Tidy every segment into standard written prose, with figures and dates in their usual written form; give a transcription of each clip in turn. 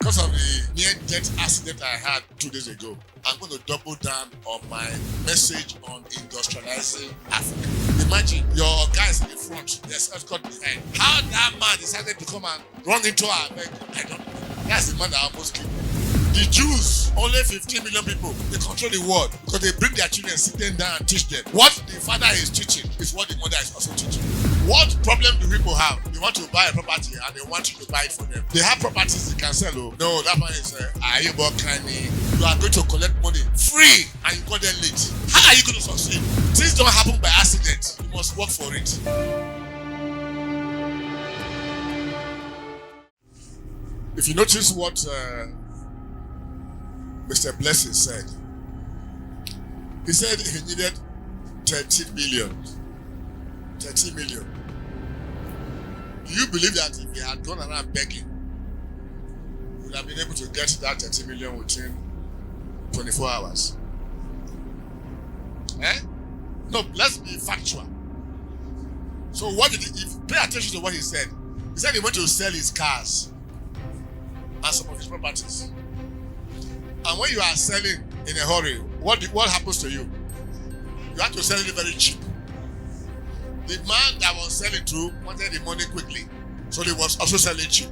Because of the near-death accident I had 2 days ago, I'm going to double down on my message on industrializing Africa. Imagine your guys in the front, there's escort behind. How that man decided to come and run into our America, I don't know. That's the man that almost killed me. The Jews, only 15 million people, they control the world because they bring their children, sit them down and teach them. What the father is teaching is what the mother is also teaching. What problem do people have? They want to buy a property and they want you to buy it for them. They have properties they can sell. Oh. No, that one is you are going to collect money free and you got them late. How are you going to succeed? Things don't happen by accident. You must work for it. If you notice what Mr. Blessing said, he said he needed 30 million. 30 million. Do you believe that if he had gone around begging, he would have been able to get that 30 million within 24 hours? No, let's be factual. So what did he, if pay attention to what he said he went to sell his cars and some of his properties. And when you are selling in a hurry, what happens to you? You have to sell it very cheap. The man that was selling to wanted the money quickly, so he was also selling cheap.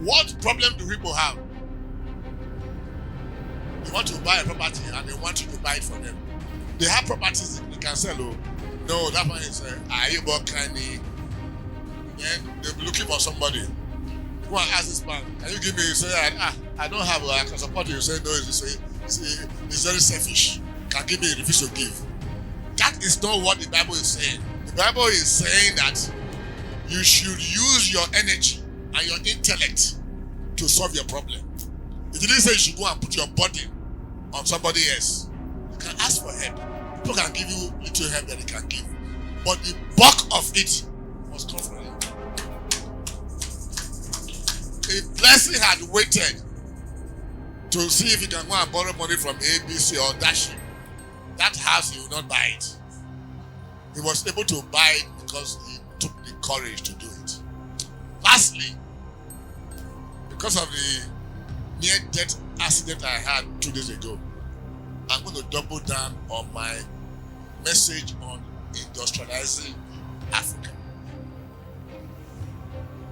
What problem do people have? They want to buy a property and they want you to buy it for them. They have properties they can sell. Oh. No, that one is then they'll be looking for somebody. You go and ask this man, can you give me? You say, I don't have, I can support you. You say, no, it's very selfish. Can give me, refuse to give. That is not what the Bible is saying. The Bible is saying that you should use your energy and your intellect to solve your problem. It didn't say you should go and put your burden on somebody else. You can ask for help. People can give you little help that they can give. But the bulk of it must come from you. If Blessing had waited to see if he can go and borrow money from ABC or Dashing, that house he would not buy it. He was able to buy it because he took the courage to do it. Lastly, because of the near-death accident I had 2 days ago, I'm going to double down on my message on industrializing Africa.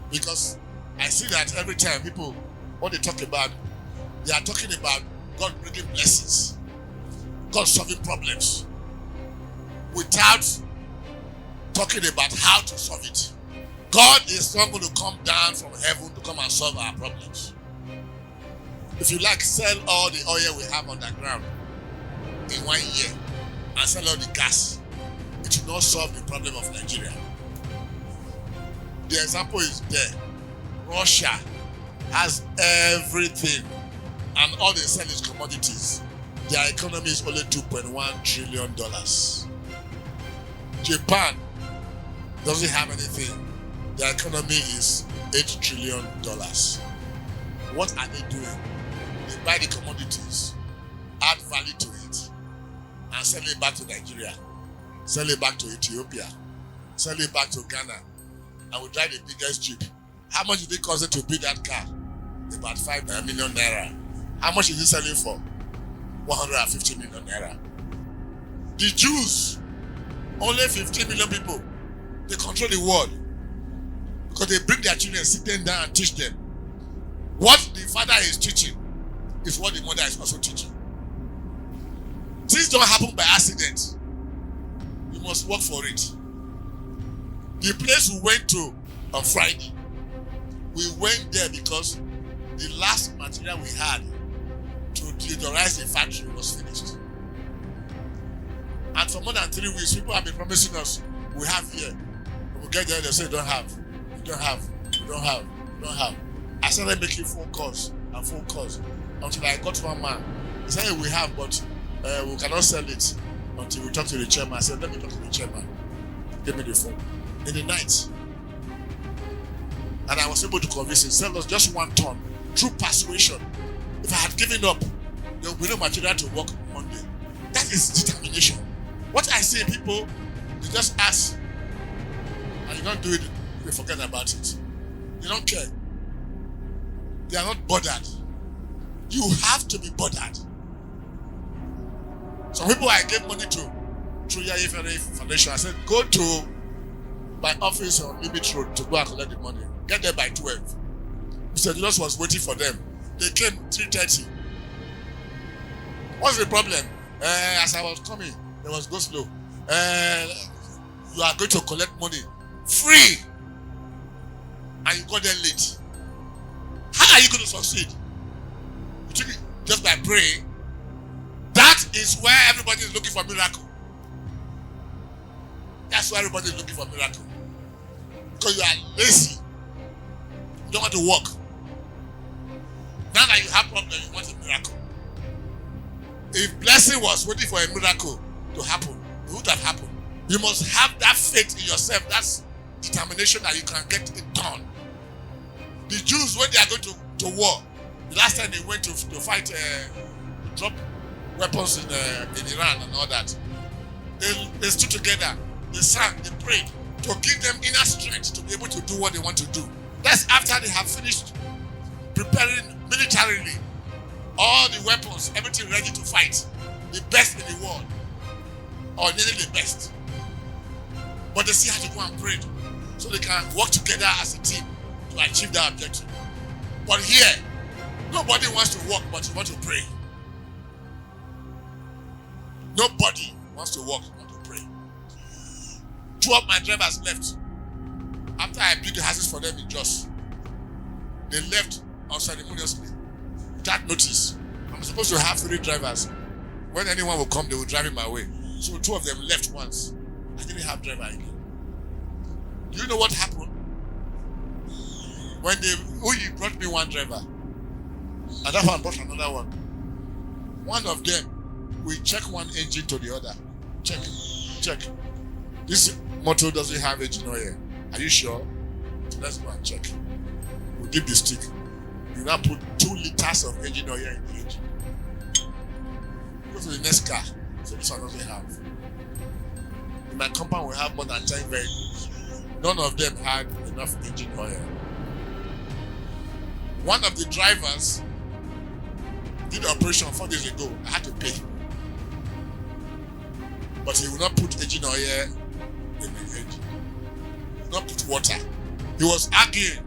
Because I see that every time people, what they talk about, they are talking about God bringing blessings, God solving problems, without talking about how to solve it. God is not going to come down from heaven to come and solve our problems. If you like, sell all the oil we have underground in 1 year and sell all the gas, it will not solve the problem of Nigeria. The example is there. Russia has everything and all they sell is commodities. Their economy is only $2.1 trillion. Japan doesn't have anything. Their economy is $8 trillion. What are they doing? They buy the commodities, add value to it, and sell it back to Nigeria, sell it back to Ethiopia, sell it back to Ghana, and we drive the biggest jeep. How much did it cost to build that car? About 5 million naira. How much is it selling for? 150 million naira. The Jews, only 15 million people, they control the world because they bring their children, sit them down and teach them. What the father is teaching is what the mother is also teaching. Things don't happen by accident. You must work for it. The place we went to on Friday, we went there because the last material we had to industrialize the factory was finished. And for more than 3 weeks, people have been promising us, we have here. When we get there, they say, don't have, we don't have, we don't have, we don't have. I started making phone calls until I got one man. He said, hey, we have, but we cannot sell it until we talk to the chairman. I said, let me talk to the chairman. Give me the phone. In the night. And I was able to convince him, sell us just 1 ton through persuasion. If I had given up, there would be no material to work Monday. That is determination. What I see, people, they just ask, and you don't do it, they forget about it. They don't care. They are not bothered. You have to be bothered. Some people I gave money to through Yaya Foundation. I said, go to my office on Limit Road to go and collect the money. Get there by 12. Mr. Julius was waiting for them. They came 3:30. What's the problem? As I was coming, there was go slow. You are going to collect money free, and you got there late. How are you going to succeed? You think just by praying? That is where everybody is looking for miracle. That's why everybody is looking for miracle. Because you are lazy. You don't want to work. Now that you have problem, you want a miracle. If blessing was waiting for a miracle to happen, it would have happened. You must have that faith in yourself, that determination that you can get it done. The Jews, when they are going to war, the last time they went to fight, drop weapons in Iran and all that, they stood together, they sang, they prayed to give them inner strength to be able to do what they want to do. That's after they have finished preparing militarily all the weapons, everything ready to fight, the best in the world, or nearly the best. But they still have to go and pray so they can work together as a team to achieve their objective. But here, nobody wants to work, but you want to pray. Nobody wants to work, want to pray. Two of my drivers left. After I built the houses for them in Jos, they left unceremoniously, without notice. I'm supposed to have 3 drivers. When anyone will come, they will drive in my way. So 2 of them left once. I didn't have driver again. Do you know what happened? When he brought me 1 driver, and that one brought another one. One of them, we check one engine to the other. Check. This motor doesn't have engine oil. Are you sure? So let's go and check. We'll dip the stick. You now put 2 liters of engine oil in the engine. Go to the next car. So this one doesn't have. In my compound, we have more than 10 vehicles. None of them had enough engine oil. One of the drivers did the operation 4 days ago. I had to pay. But he would not put engine oil in the engine. He would not put water. He was arguing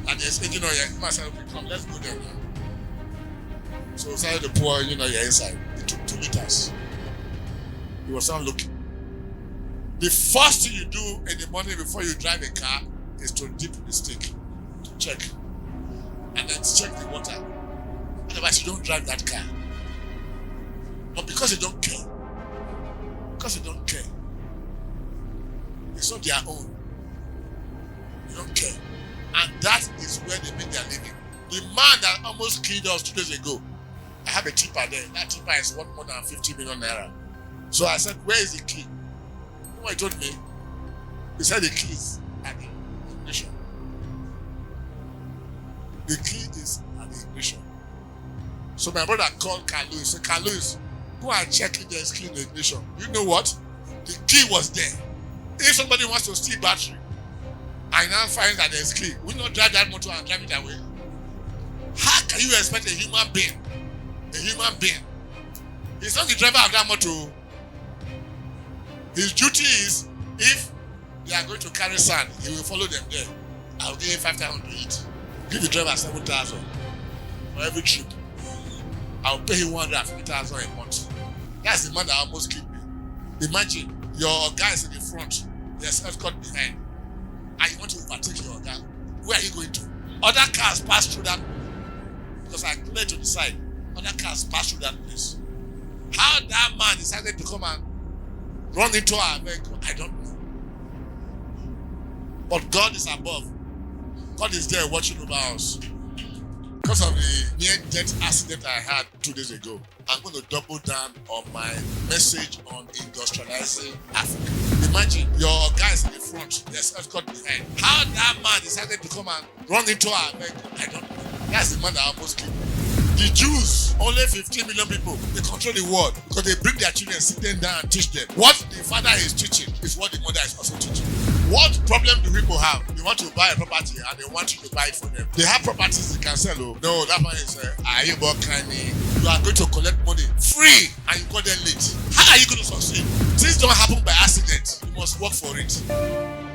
that there's engine oil. I said, okay, come, let's go there now. So we started to pour engine oil inside. It took 2 liters. He was not looking. The first thing you do in the morning before you drive a car is to dip the stick, to check, and then check the water. Otherwise, you don't drive that car. But because you don't care, it's not their own. You don't care. And that is where they make their living. The man that almost killed us 2 days ago, I have a tipper there. That tipper is worth more than 50 million naira. So I said, where is the key? You know what he told me? He said the key is at the ignition. The key is at the ignition. So my brother called Carl Lewis. Said, Carl Lewis, go and check if there's key in the ignition. You know what? The key was there. If somebody wants to steal battery, I now find that there's key, will you not drive that motor and drive it away? How can you expect a human being? He's not the driver of that motor. His duty is, if they are going to carry sand, he will follow them there. I'll give him 5,000 to eat. Give the driver 7,000 for every trip. I'll pay him 150,000 a month. That's the man that almost killed me. Imagine your guys in the front, there's escort behind, and you want to overtake your guy. Where are you going to? Other cars pass through that, because I cleared to the side. Other cars pass through that place. How that man decided to come and run into our vehicle, I don't know. But God is above. God is there watching over us. Because of the near-death accident I had 2 days ago, I'm going to double down on my message on industrializing Africa. Imagine your guys in the front, there's escort behind. How that man decided to come and run into our vehicle, I don't know. That's the man that almost killed me. The Jews, only 15 million people, they control the world because they bring their children, sit them down and teach them. What the father is teaching is what the mother is also teaching. What problem do people have? They want to buy a property and they want you to buy it for them. They have properties they can sell. Oh. No, that one is you are going to collect money free and you got them late. How are you going to succeed? Things don't happen by accident. You must work for it.